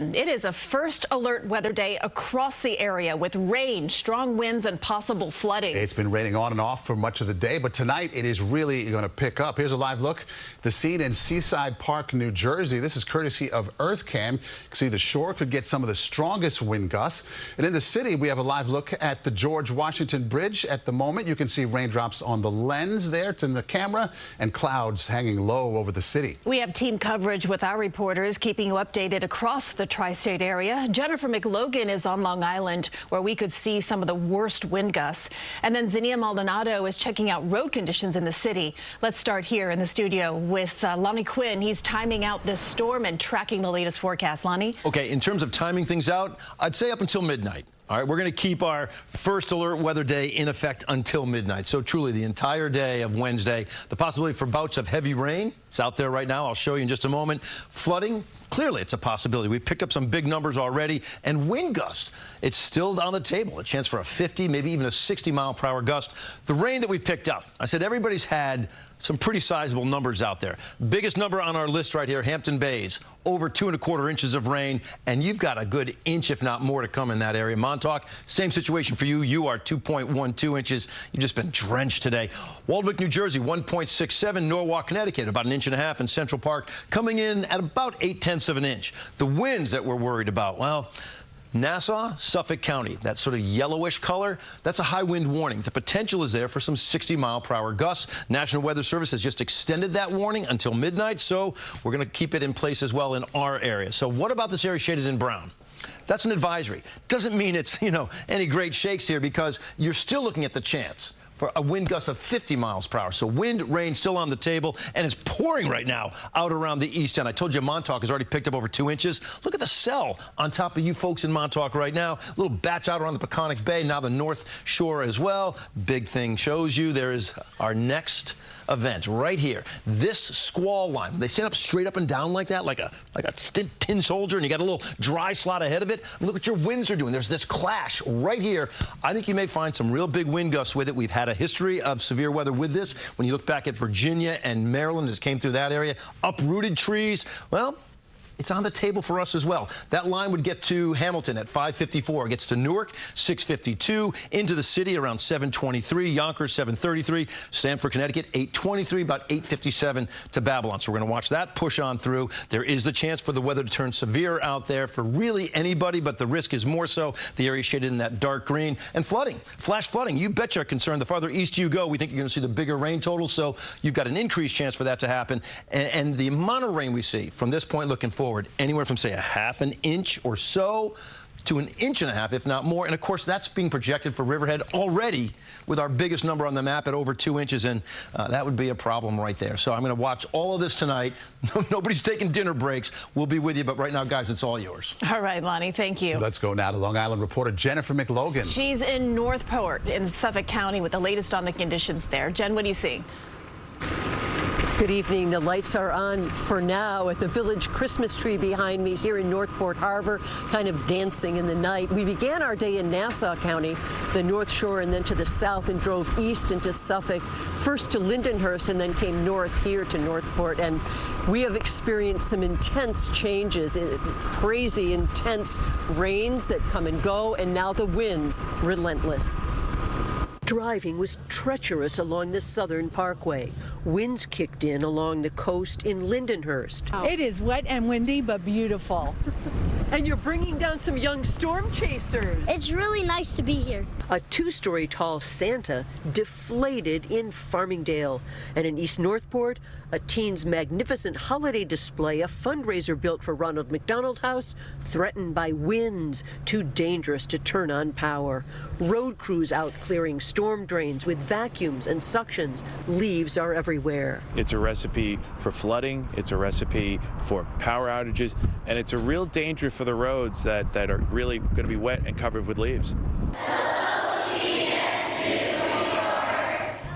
It is a first alert weather day across the area with rain, strong winds, and possible flooding. It's been raining on and off for much of the day, but tonight it is really going to pick up. Here's a live look. The scene in Seaside Park, New Jersey. This is courtesy of EarthCam. You can see the shore could get some of the strongest wind gusts. And in the city, we have a live look at the George Washington Bridge. At the moment, you can see raindrops on the lens there to the camera and clouds hanging low over the city. We have team coverage with our reporters keeping you updated across the tri-state area. Jennifer McLogan is on Long Island, where we could see some of the worst wind gusts. And then Zinnia Maldonado is checking out road conditions in the city. Let's start here in the studio with Lonnie Quinn. He's timing out this storm and tracking the latest forecast. Lonnie? Okay, in terms of timing things out, I'd say up until midnight. All right, we're going to keep our first alert weather day in effect until midnight. So truly the entire day of Wednesday, the possibility for bouts of heavy rain. It's out there right now. I'll show you in just a moment. Flooding, clearly it's a possibility. We've picked up some big numbers already. And wind gusts, it's still on the table. A chance for a 50, maybe even a 60-mile-per-hour gust. The rain that we've picked up, I said everybody's had some pretty sizable numbers out there. Biggest number on our list right here, Hampton Bays, over 2¼ inches of rain, and you've got a good inch, if not more, to come in that area. Montauk, same situation for you. You are 2.12 inches. You've just been drenched today. Waldwick, New Jersey, 1.67. Norwalk, Connecticut, about 1.5 inches. In Central Park, coming in at about 0.8 of an inch. The winds that we're worried about, well, Nassau, Suffolk County, that sort of yellowish color, that's a high wind warning. The potential is there for some 60-mile-per-hour gusts. National Weather Service has just extended that warning until midnight, so we're going to keep it in place as well in our area. So what about this area shaded in brown? That's an advisory. Doesn't mean it's, any great shakes here, because you're still looking at the chance for a wind gust of 50 miles per hour. So wind, rain still on the table, and it's pouring right now out around the east end. I told you Montauk has already picked up over 2 inches. Look at the cell on top of you folks in Montauk right now. A little batch out around the Peconic Bay, now the North Shore as well. Big thing shows you there is our next event right here. This squall line, they stand up straight up and down like that, like a tin soldier, and you got a little dry slot ahead of it. Look what your winds are doing. There's this clash right here. I think you may find some real big wind gusts with it. We've had a history of severe weather with this. When you look back at Virginia and Maryland, as came through that area, uprooted trees, well, it's on the table for us as well. That line would get to Hamilton at 5:54. It gets to Newark, 6:52. Into the city around 7:23. Yonkers, 7:33. Stamford, Connecticut, 8:23. About 8:57 to Babylon. So we're going to watch that push on through. There is the chance for the weather to turn severe out there for really anybody, but the risk is more so the area shaded in that dark green. And flooding, flash flooding. You betcha are concerned. The farther east you go, we think you're going to see the bigger rain totals. So you've got an increased chance for that to happen. And the amount of rain we see from this point looking forward, anywhere from, say, a ½ an inch or so to 1.5 inches, if not more. And, of course, that's being projected for Riverhead already with our biggest number on the map at over 2 inches, and that would be a problem right there. So I'm going to watch all of this tonight. Nobody's taking dinner breaks. We'll be with you, but right now, guys, it's all yours. All right, Lonnie, thank you. Let's go now to Long Island reporter Jennifer McLogan. She's in Northport in Suffolk County with the latest on the conditions there. Jen, what do you see? Good evening. The lights are on for now at the village Christmas tree behind me here in Northport Harbor, kind of dancing in the night. We began our day in Nassau County, the North Shore, and then to the south, and drove east into Suffolk, first to Lindenhurst, and then came north here to Northport. And we have experienced some intense changes, crazy intense rains that come and go, and now the winds relentless. Driving was treacherous along the Southern Parkway. Winds kicked in along the coast in Lindenhurst. It is wet and windy, but beautiful. And you're bringing down some young storm chasers. It's really nice to be here. A 2-story tall Santa deflated in Farmingdale. And in East Northport, a teen's magnificent holiday display, a fundraiser built for Ronald McDonald House, threatened by winds too dangerous to turn on power. Road crews out clearing storm drains with vacuums and suctions. Leaves are everywhere. It's a recipe for flooding, it's a recipe for power outages, and it's a real danger for the roads that are really going to be wet and covered with leaves.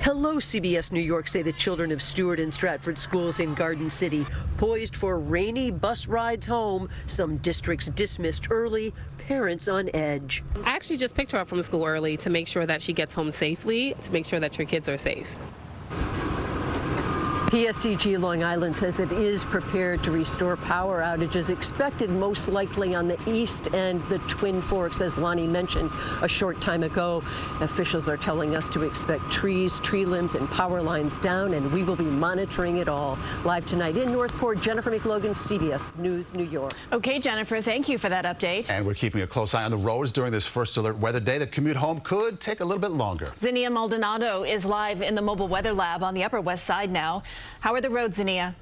Hello, CBS New York, say the children of Stewart and Stratford schools in Garden City, poised for rainy bus rides home, some districts dismissed early, parents on edge. I actually just picked her up from school early to make sure that she gets home safely, to make sure that your kids are safe. PSEG Long Island says it is prepared to restore power outages expected most likely on the east and the Twin Forks, as Lonnie mentioned a short time ago. Officials are telling us to expect trees, tree limbs, and power lines down, and we will be monitoring it all. Live tonight in Northport, Jennifer McLogan, CBS News, New York. Okay, Jennifer, thank you for that update. And we're keeping a close eye on the roads during this first alert weather day. The commute home could take a little bit longer. Zinnia Maldonado is live in the mobile weather lab on the Upper West Side now. How are the roads, Zinnia?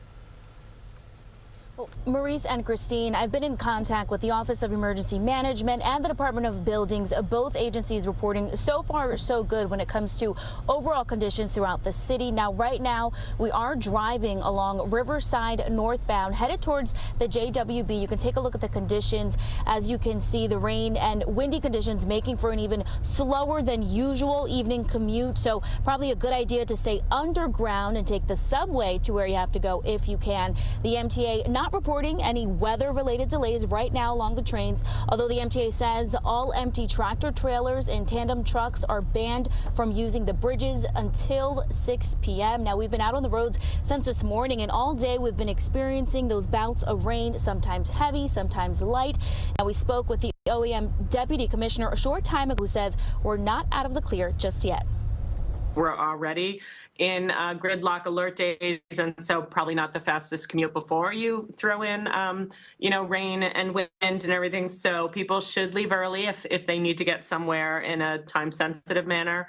Maurice and Christine, I've been in contact with the Office of Emergency Management and the Department of Buildings, both agencies reporting so far so good when it comes to overall conditions throughout the city. Now, right now, we are driving along Riverside northbound, headed towards the JWB. You can take a look at the conditions. As you can see, the rain and windy conditions making for an even slower than usual evening commute. So probably a good idea to stay underground and take the subway to where you have to go if you can. The MTA not reporting any weather-related delays right now along the trains, although the MTA says all empty tractor trailers and tandem trucks are banned from using the bridges until 6 p.m. Now, we've been out on the roads since this morning, and all day we've been experiencing those bouts of rain, sometimes heavy, sometimes light. Now, we spoke with the OEM Deputy Commissioner a short time ago, who says we're not out of the clear just yet. We're already in gridlock alert days, and so probably not the fastest commute before you throw in, rain and wind and everything. So people should leave early if they need to get somewhere in a time-sensitive manner.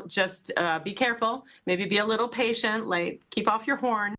Just be careful. Maybe be a little patient. Like, keep off your horn.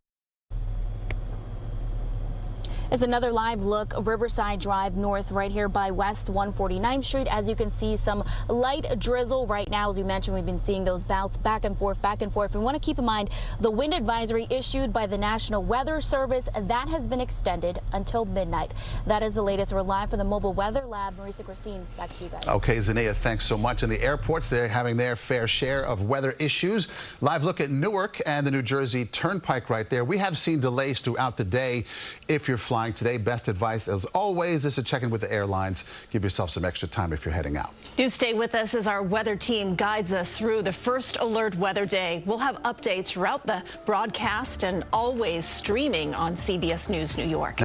It's another live look, Riverside Drive North, right here by West 149th Street. As you can see, some light drizzle right now. As we mentioned, we've been seeing those bouts back and forth, back and forth. We want to keep in mind the wind advisory issued by the National Weather Service. That has been extended until midnight. That is the latest. We're live from the Mobile Weather Lab. Marisa, Christine, back to you guys. Okay, Zinnia, thanks so much. And the airports, they're having their fair share of weather issues. Live look at Newark and the New Jersey Turnpike right there. We have seen delays throughout the day. If you're flying today, best advice, as always, is to check in with the airlines. Give yourself some extra time if you're heading out. Do stay with us as our weather team guides us through the first alert weather day. We'll have updates throughout the broadcast and always streaming on CBS News New York.